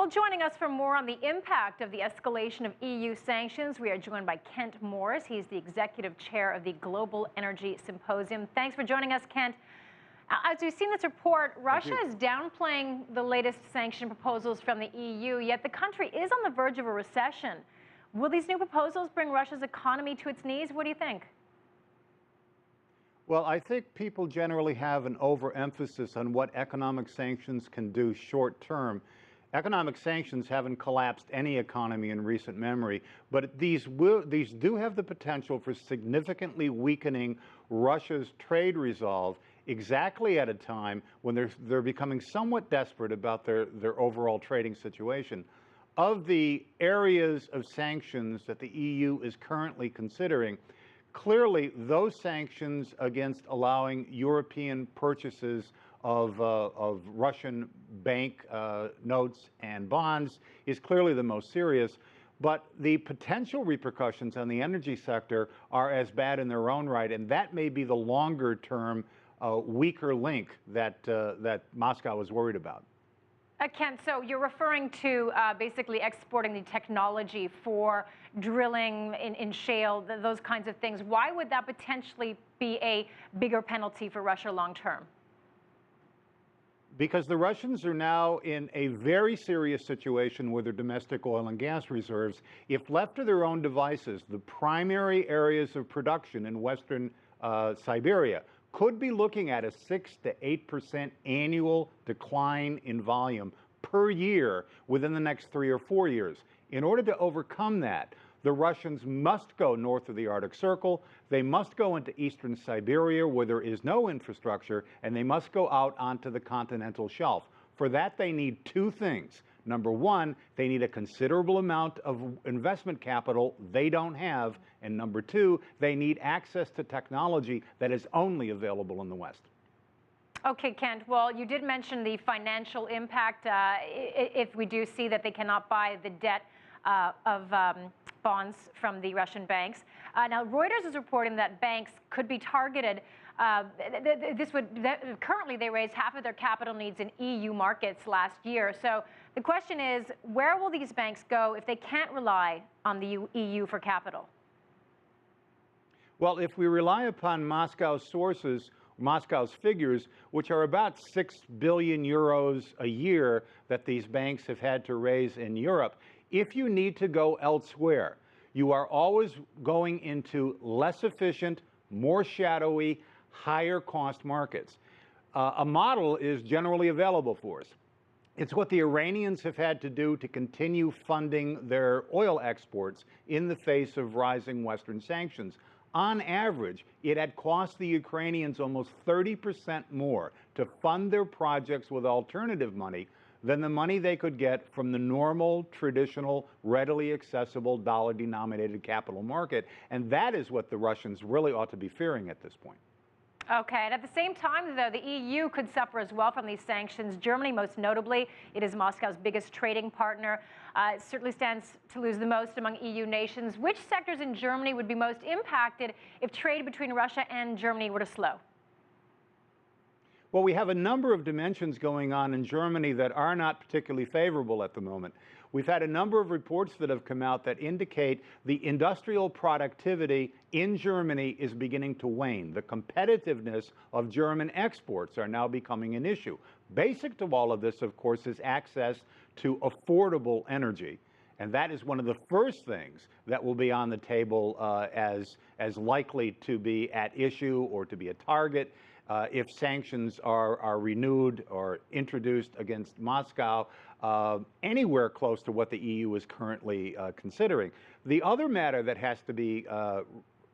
Well, joining us for more on the impact of the escalation of EU sanctions, we are joined by Kent Morris. He's the executive chair of the Global Energy Symposium. Thanks for joining us, Kent. As we've seen this report, Russia is downplaying the latest sanction proposals from the EU, yet the country is on the verge of a recession. Will these new proposals bring Russia's economy to its knees? What do you think? Well, I think people generally have an overemphasis on what economic sanctions can do short term. Economic sanctions haven't collapsed any economy in recent memory, but these do have the potential for significantly weakening Russia's trade resolve exactly at a time when they're becoming somewhat desperate about their overall trading situation. Of the areas of sanctions that the EU is currently considering, clearly those sanctions against allowing European purchases of Russian bank notes and bonds is clearly the most serious. But the potential repercussions on the energy sector are as bad in their own right, and that may be the longer term weaker link that Moscow is worried about. Kent, so you're referring to basically exporting the technology for drilling in shale, those kinds of things. Why would that potentially be a bigger penalty for Russia long term? Because the Russians are now in a very serious situation with their domestic oil and gas reserves. If left to their own devices, the primary areas of production in western Siberia could be looking at a 6 to 8% annual decline in volume per year within the next 3 or 4 years. In order to overcome that, the Russians must go north of the Arctic Circle, they must go into eastern Siberia where there is no infrastructure, and they must go out onto the continental shelf. For that, they need two things. Number one, they need a considerable amount of investment capital they don't have. And number two, they need access to technology that is only available in the West. Okay, Kent, well, you did mention the financial impact if we do see that they cannot buy the debt of bonds from the Russian banks. Now, Reuters is reporting that banks could be targeted. Currently, they raise half of their capital needs in EU markets last year. So the question is, where will these banks go if they can't rely on the EU for capital? Well, if we rely upon Moscow's sources, Moscow's figures, which are about 6 billion euros a year that these banks have had to raise in Europe, if you need to go elsewhere, you are always going into less efficient, more shadowy, higher cost markets. A model is generally available for us. It's what the Iranians have had to do to continue funding their oil exports in the face of rising Western sanctions. On average, it had cost the Ukrainians almost 30% more to fund their projects with alternative money than the money they could get from the normal, traditional, readily accessible dollar-denominated capital market. And that is what the Russians really ought to be fearing at this point. Okay, and at the same time, though, the EU could suffer as well from these sanctions. Germany, most notably, it is Moscow's biggest trading partner. It certainly stands to lose the most among EU nations. Which sectors in Germany would be most impacted if trade between Russia and Germany were to slow? Well, we have a number of dimensions going on in Germany that are not particularly favorable at the moment. We've had a number of reports that have come out that indicate the industrial productivity in Germany is beginning to wane. The competitiveness of German exports are now becoming an issue. Basic to all of this, of course, is access to affordable energy. And that is one of the first things that will be on the table as likely to be at issue or to be a target if sanctions are renewed or introduced against Moscow anywhere close to what the EU is currently considering. The other matter that has to be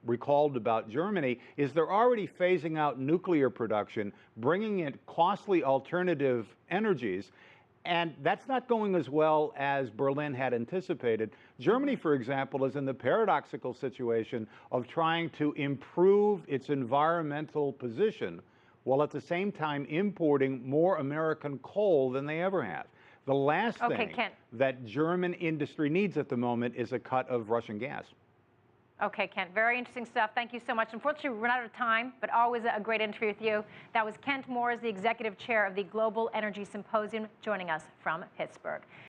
recalled about Germany is they're already phasing out nuclear production, bringing in costly alternative energies, and that's not going as well as Berlin had anticipated. Germany, for example, is in the paradoxical situation of trying to improve its environmental position while at the same time importing more American coal than they ever have. The last thing that German industry needs at the moment is a cut of Russian gas. Okay, Kent, very interesting stuff. Thank you so much. Unfortunately, we've run out of time, but always a great interview with you. That was Kent Morris, the executive chair of the Global Energy Symposium, joining us from Pittsburgh.